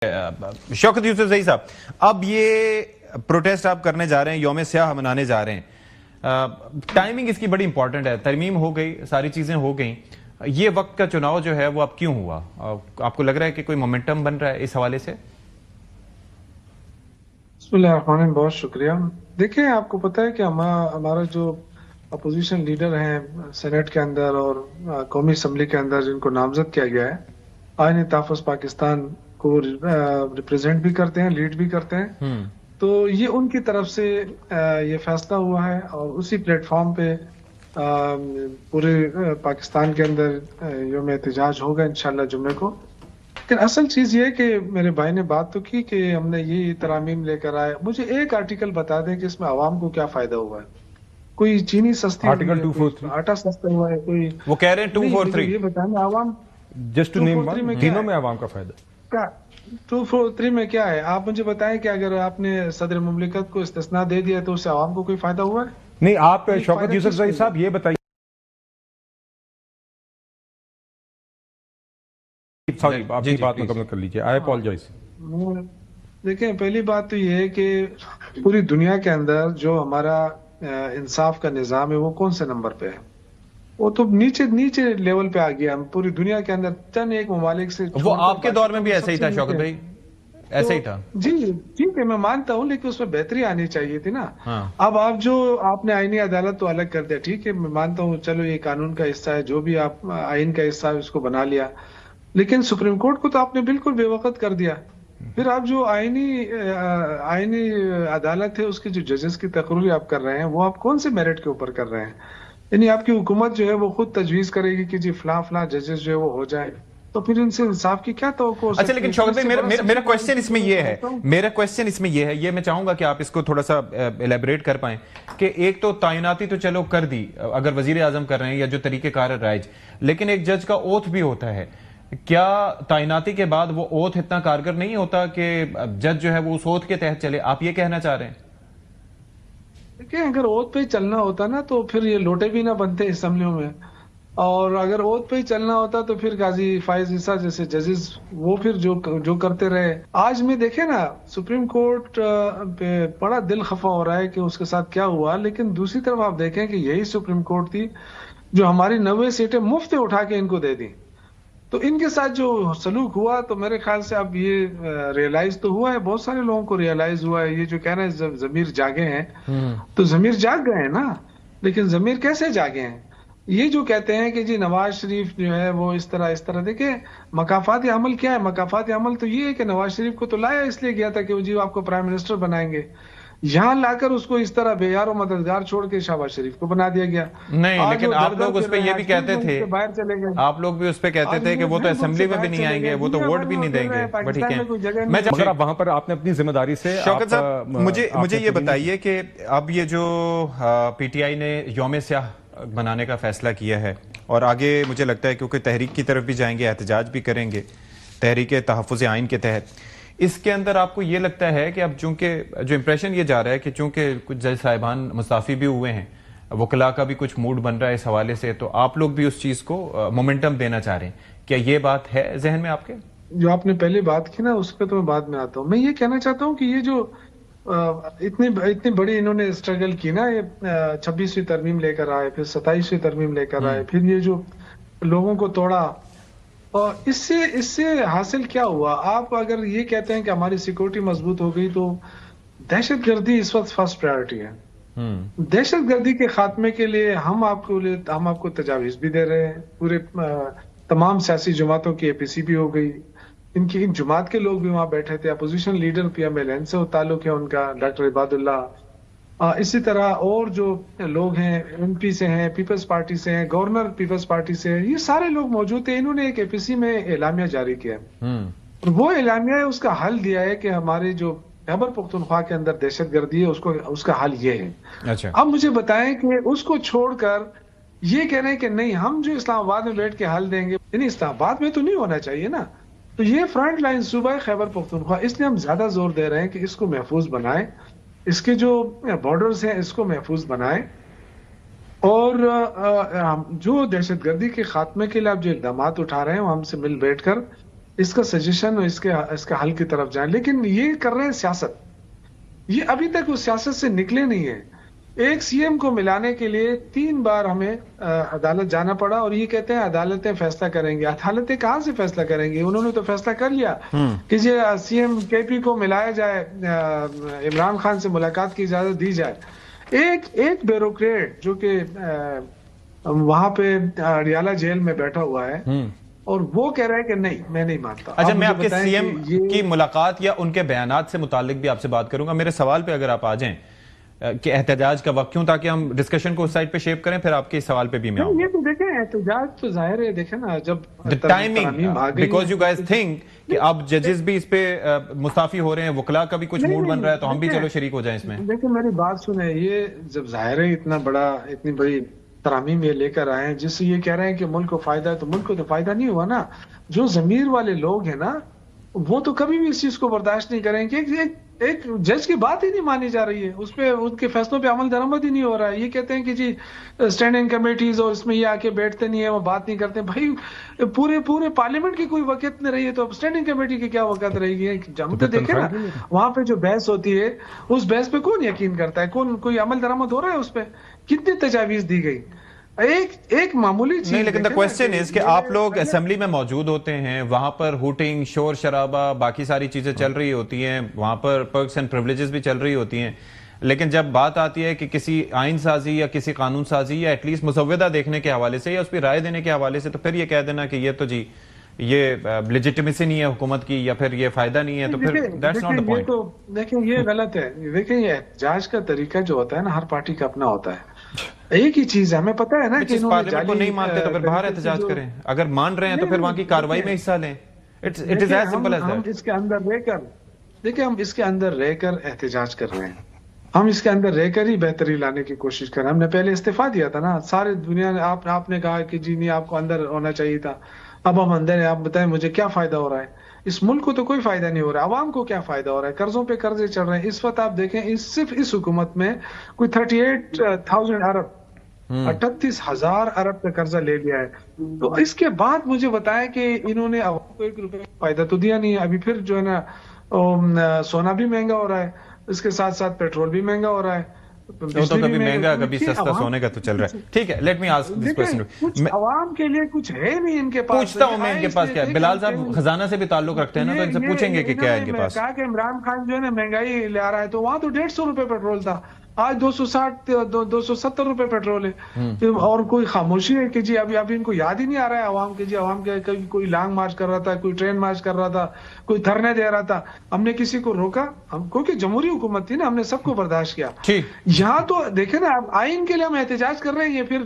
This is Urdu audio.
شوکت یوسف زئی صاحب، اب یہ پروٹیسٹ آپ کرنے جا رہے ہیں، یوم سیاہ منانے جا رہے ہیں، ٹائمنگ اس کی بڑی امپورٹنٹ ہے، ترمیم ہو گئی، ساری چیزیں ہو گئیں، یہ وقت کا چناؤ جو ہے وہ اب کیوں ہوا؟ آپ کو لگ رہا ہے کہ کوئی مومنٹم بن رہا ہے اس حوالے سے؟ بسم اللہ الرحمن الرحیم، بہت شکریہ۔ دیکھیں، آپ کو پتہ ہے کہ ہمارا جو اپوزیشن لیڈر ہیں سینیٹ کے اندر اور قومی اسمبلی کے اندر جن کو نامزد کیا گیا ہے، آئین تحفظ پاکستان کو ریپرزینٹ بھی کرتے ہیں، لیڈ بھی کرتے ہیں، تو یہ ان کی طرف سے یہ فیصلہ ہوا ہے اور اسی پلیٹ فارم پہ پورے پاکستان کے اندر یوم احتجاج ہوگا انشاءاللہ جمعے کو۔ لیکن اصل چیز یہ کہ میرے بھائی نے بات تو کی کہ ہم نے یہ ترامیم لے کر آئے، مجھے ایک آرٹیکل بتا دیں کہ اس میں عوام کو کیا فائدہ ہوا ہے؟ کوئی چینی سستی ہوئی ہے، کوئی آٹا سستا ہوا ہے، کوئی وہ کہہ رہے ہیں 243 یہ بتائیں عوام جسٹ ٹو نیم دنوں میں عوام کا فائدہ کیا 243 میں کیا ہے؟ آپ مجھے بتائیں کہ اگر آپ نے صدر مملکت کو استثناء دے دیا تو اس سے عوام کو کوئی فائدہ ہوا ہے؟ نہیں، آپ شوکت یوسف زئی صاحب یہ بتائیے، سوری آپ کی بات مکمل کر لیجیے، آئی اپولوجائز۔ دیکھیں، پہلی بات تو یہ ہے کہ پوری دنیا کے اندر جو ہمارا انصاف کا نظام ہے وہ کون سے نمبر پہ ہے؟ وہ تو نیچے لیول پہ آ گیا۔ ہم پوری دنیا کے اندر چند ایک ممالک سے، وہ آپ کے دور میں بھی ایسا ہی تھا شوکت بھائی، ایسا ہی تھا۔ جی ٹھیک ہے، میں مانتا ہوں، لیکن اس میں بہتری آنی چاہیے تھی نا۔ اب آپ نے آئینی عدالت تو الگ کر دیا، ٹھیک ہے، میں مانتا ہوں، چلو یہ قانون کا حصہ ہے، جو بھی آپ آئین کا حصہ ہے اس کو بنا لیا، لیکن سپریم کورٹ کو تو آپ نے بالکل بے وقت کر دیا۔ پھر آپ جو آئینی عدالت ہے اس کے جو ججز کی تقرری آپ کر رہے ہیں وہ آپ کون سے میرٹ کے اوپر کر رہے ہیں؟ یعنی آپ کی حکومت جو ہے وہ خود تجویز کرے گی کہ جی فلاں ججز جو ہے وہ ہو جائے، تو پھر ان سے انصاف کی کیا توقع ہو سکتی ہے؟ اچھا، لیکن شوکت بھائی میرا کویسچن اس میں یہ ہے، یہ میں چاہوں گا کہ آپ اس کو تھوڑا سا ایلیبریٹ کر پائیں کہ ایک تو تعیناتی تو چلو کر دی اگر وزیر اعظم کر رہے ہیں یا جو طریقہ کار رائج، لیکن ایک جج کا اوتھ بھی ہوتا ہے۔ کیا تعیناتی کے بعد وہ اوتھ اتنا کارگر نہیں ہوتا کہ جج جو ہے وہ اس اوتھ کے تحت چلے؟ آپ یہ کہنا چاہ رہے ہیں؟ دیکھیں، اگر اوتھ پہ ہی چلنا ہوتا نا تو پھر یہ لوٹے بھی نہ بنتے اسمبلیوں میں، اور اگر اوتھ پہ ہی چلنا ہوتا تو پھر قاضی فائز عیسیٰ جیسے ججز وہ پھر جو کرتے رہے۔ آج میں دیکھیں نا، سپریم کورٹ پہ بڑا دل خفا ہو رہا ہے کہ اس کے ساتھ کیا ہوا، لیکن دوسری طرف آپ دیکھیں کہ یہی سپریم کورٹ تھی جو ہماری 90 سیٹیں مفت اٹھا کے ان کو دے دی، تو ان کے ساتھ جو سلوک ہوا تو میرے خیال سے اب یہ ریئلائز تو ہوا ہے، بہت سارے لوگوں کو ریئلائز ہوا ہے۔ یہ جو کہہ رہے ہیں ضمیر جاگے ہیں، تو ضمیر جاگ گئے ہیں نا، لیکن ضمیر کیسے جاگے ہیں؟ یہ جو کہتے ہیں کہ جی نواز شریف جو ہے وہ اس طرح دیکھیں، مکافات عمل کیا ہے؟ مکافات عمل تو یہ ہے کہ نواز شریف کو تو لایا اس لیے گیا تھا کہ وہ جی آپ کو پرائم منسٹر بنائیں گے، یہاں لا کر اس کو اس طرح بے یار و مددگار چھوڑ کے شہباز شریف کو بنا دیا گیا۔ نہیں، لیکن آپ لوگ اس پہ یہ بھی کہتے تھے، باہر چلے گئے، آپ لوگ بھی اس پہ کہتے تھے کہ وہ تو اسمبلی میں بھی نہیں آئیں گے، وہ تو ووٹ بھی نہیں دیں گے، ٹھیک ہے۔ مگر اب وہاں پر آپ نے اپنی ذمہ داری سے شوکت صاحب مجھے یہ بتائیے کہ اب یہ جو پی ٹی آئی نے یوم سیاہ منانے کا فیصلہ کیا ہے اور آگے مجھے لگتا ہے کیونکہ تحریک کی طرف بھی جائیں گے، احتجاج بھی کریں گے تحریک تحفظ آئین کے تحت، اس کے اندر آپ کو یہ لگتا ہے کہ اب چونکہ جو امپریشن یہ جا رہا ہے کہ چونکہ کچھ جج صاحبان مستعفی بھی ہوئے ہیں، وکلاء کا بھی کچھ موڈ بن رہا ہے اس حوالے سے، تو آپ لوگ بھی اس چیز کو مومنٹم دینا چاہ رہے ہیں، کیا یہ بات ہے ذہن میں آپ کے؟ جو آپ نے پہلے بات کی نا اس پہ تو میں بعد میں آتا ہوں۔ میں یہ کہنا چاہتا ہوں کہ یہ جو اتنی بڑی انہوں نے اسٹرگل کی نا، یہ 26ویں ترمیم لے کر آئے، پھر 27ویں ترمیم لے کر آئے، پھر یہ جو لوگوں کو توڑا، اور اس سے حاصل کیا ہوا؟ آپ اگر یہ کہتے ہیں کہ ہماری سیکورٹی مضبوط ہو گئی، تو دہشت گردی اس وقت فرسٹ پرائیورٹی ہے۔ دہشت گردی کے خاتمے کے لیے ہم آپ کو تجاویز بھی دے رہے ہیں، پورے تمام سیاسی جماعتوں کی اے پی سی بھی ہو گئی، ان جماعت کے لوگ بھی وہاں بیٹھے تھے، opposition leader P M L N سے تعلق ہے ان کا، ڈاکٹر عباد اللہ، اسی طرح اور جو لوگ ہیں ایم پی سے ہیں، پیپلز پارٹی سے ہیں، گورنر پیپلز پارٹی سے ہیں، یہ سارے لوگ موجود تھے۔ انہوں نے ایک اے پی سی میں اعلامیہ جاری کیا، وہ اعلامیہ اس کا حل دیا ہے کہ ہمارے جو خیبر پختونخوا کے اندر دہشت گردی ہے اس کا حل یہ ہے۔ اب مجھے بتائیں کہ اس کو چھوڑ کر یہ کہہ رہے ہیں کہ نہیں ہم جو اسلام آباد میں بیٹھ کے حل دیں گے، یعنی اسلام آباد میں تو نہیں ہونا چاہیے نا، تو یہ فرنٹ لائن صوبہ ہے خیبر پختونخوا، اس لیے ہم زیادہ زور دے رہے ہیں کہ اس کو محفوظ بنائیں، اس کے جو بارڈرز ہیں اس کو محفوظ بنائیں، اور جو دہشت گردی کے خاتمے کے لیے آپ جو اقدامات اٹھا رہے ہیں وہ ہم سے مل بیٹھ کر اس کا سجیشن اور اس کے حل کی طرف جائیں. لیکن یہ کر رہے ہیں سیاست. یہ ابھی تک اس سیاست سے نکلے نہیں ہیں. ایک سی ایم کو ملانے کے لیے 3 بار ہمیں عدالت جانا پڑا اور یہ کہتے ہیں عدالتیں فیصلہ کریں گی. عدالتیں کہاں سے فیصلہ کریں گی؟ انہوں نے تو فیصلہ کر لیا کہ یہ سی ایم کے پی کو ملایا جائے, عمران خان سے ملاقات کی اجازت دی جائے. ایک بیوروکریٹ جو کہ وہاں پہ اڈیالہ جیل میں بیٹھا ہوا ہے اور وہ کہہ رہا ہے کہ نہیں, میں نہیں مانتا. اچھا, میں آپ کے سی ایم کی ملاقات یا ان کے بیانات سے متعلق بھی آپ سے بات کروں گا. میرے سوال پہ اگر آپ آ جائیں کہ احتجاج کا وقت کیوں, تاکہ ہم ڈسکشن کو اس سائڈ پہ شیپ کریں, پھر آپ کے سوال پہ بھی میں آؤں گا. یہ تو دیکھیں, احتجاج تو ظاہر ہے, دیکھیں نا جب timing, because you guys think کہ اب ججز بھی اس پہ مستعفی ہو رہے ہیں, وکلا کا بھی کچھ موڈ بن رہا ہے, تو ہم بھی چلو شریک ہو جائیں اس میں. دیکھیں میری بات سنیں, یہ جب ظاہر ہے اتنی بڑی ترامیم یہ لے کر آئے ہیں جس سے یہ کہہ رہے ہیں کہ ملک کو فائدہ ہے, تو ملک کو تو فائدہ نہیں ہوا نا. جو ضمیر والے لوگ ہیں نا وہ تو کبھی بھی اس چیز کو برداشت نہیں کریں گے. ایک جج کی بات ہی نہیں مانی جا رہی ہے, اس پہ ان کے فیصلوں پہ عمل درآمد ہی نہیں ہو رہا ہے. یہ کہتے ہیں کہ جی اسٹینڈنگ کمیٹیز اور اس میں یہ آ کے بیٹھتے نہیں ہیں, وہ بات نہیں کرتے. بھائی پورے پارلیمنٹ کی کوئی وقت نہیں رہی ہے تو اب اسٹینڈنگ کمیٹی کی کیا وقت رہے گی؟ ہم تو دیکھیں نا وہاں پہ جو بحث ہوتی ہے اس بحث پہ کون یقین کرتا ہے؟ کوئی عمل درآمد ہو رہا ہے اس پہ؟ کتنی تجاویز دی گئی؟ ایک معمولی چیز نہیں, لیکن the question is کہ آپ لوگ اسمبلی میں موجود ہوتے ہیں, وہاں پر ہوٹنگ, شور شرابہ, باقی ساری چیزیں چل رہی ہوتی ہیں, وہاں پر پرکس اینڈ پریولیجز بھی چل رہی ہوتی ہیں, لیکن جب بات آتی ہے کہ کسی آئین سازی یا کسی قانون سازی یا ایٹ لیسٹ مسودہ دیکھنے کے حوالے سے یا اس پہ رائے دینے کے حوالے سے, تو پھر یہ کہہ دینا کہ یہ تو جی یہ لیجیٹمیسی نہیں ہے حکومت کی یا پھر یہ فائدہ نہیں ہے, تو پھر that's not the point. دیکھیں یہ غلط ہے. دیکھیں یہ احتجاج کا طریقہ جو ہوتا ہے نا, ہر پارٹی کا اپنا ہوتا ہے. ایک ہی چیز ہے, ہمیں پتہ ہے نا کہ پارلیمنٹ کو نہیں مانتے تو پھر باہر احتجاج کریں, اگر مان رہے ہیں تو پھر وہاں کی کارروائی میں حصہ لیں. It is as simple as that. ہم اس کے اندر رہ کر, دیکھیں ہم اس کے اندر رہ کر احتجاج کر رہے ہیں, ہم اس کے اندر رہ کر ہی بہتری لانے کی کوشش کر رہے ہیں. ہم نے پہلے استعفیٰ دیا تھا نا, سارے دنیا نے آپ نے کہا کہ جی نہیں آپ کو اندر ہونا چاہیے تھا, اب ہم اندر ہیں, آپ بتائیں مجھے کیا فائدہ ہو رہا ہے؟ اس ملک کو تو کوئی فائدہ نہیں ہو رہا, عوام کو کیا فائدہ ہو رہا ہے؟ قرضوں پہ قرضے چڑھ رہے ہیں. اس وقت آپ دیکھیں صرف اس حکومت میں کوئی 38,000 ارب 38,000 ارب کا قرضہ لے لیا ہے. تو اس کے بعد مجھے بتائیں کہ انہوں نے عوام کو 1 روپے کا فائدہ تو دیا نہیں ہے. ابھی پھر جو ہے نا سونا بھی مہنگا ہو رہا ہے, اس کے ساتھ ساتھ پیٹرول بھی مہنگا ہو رہا ہے, وہ تو کبھی مہنگا کبھی سستا سونے کا تو چل رہا ہے. ٹھیک ہے, let me ask this question. عوام کے لیے کچھ ہے نہیں ان کے پاس. پوچھتا ہوں میں ان کے پاس کیا ہے. بلال صاحب خزانہ سے بھی تعلق رکھتے ہیں نا, تو ان سے پوچھیں گے کہ کیا ہے ان کے پاس. کہا کہ عمران خان جو ہے نا مہنگائی لے آ رہا ہے, تو وہاں تو 150 روپے پیٹرول تھا, آج 270 روپے پیٹرول ہے. اور کوئی خاموشی ہے کہ جی ابھی ان کو یاد ہی نہیں آ رہا ہے عوام کے, جی عوام کے کوئی لانگ مارچ کر رہا تھا, کوئی ٹرین مارچ کر رہا تھا, کوئی دھرنے دے رہا تھا, ہم نے کسی کو روکا؟ ہم کیونکہ جمہوری حکومت تھی نا, ہم نے سب کو برداشت کیا. یہاں تو دیکھیں نا, اب آئین کے لیے ہم احتجاج کر رہے ہیں, یہ پھر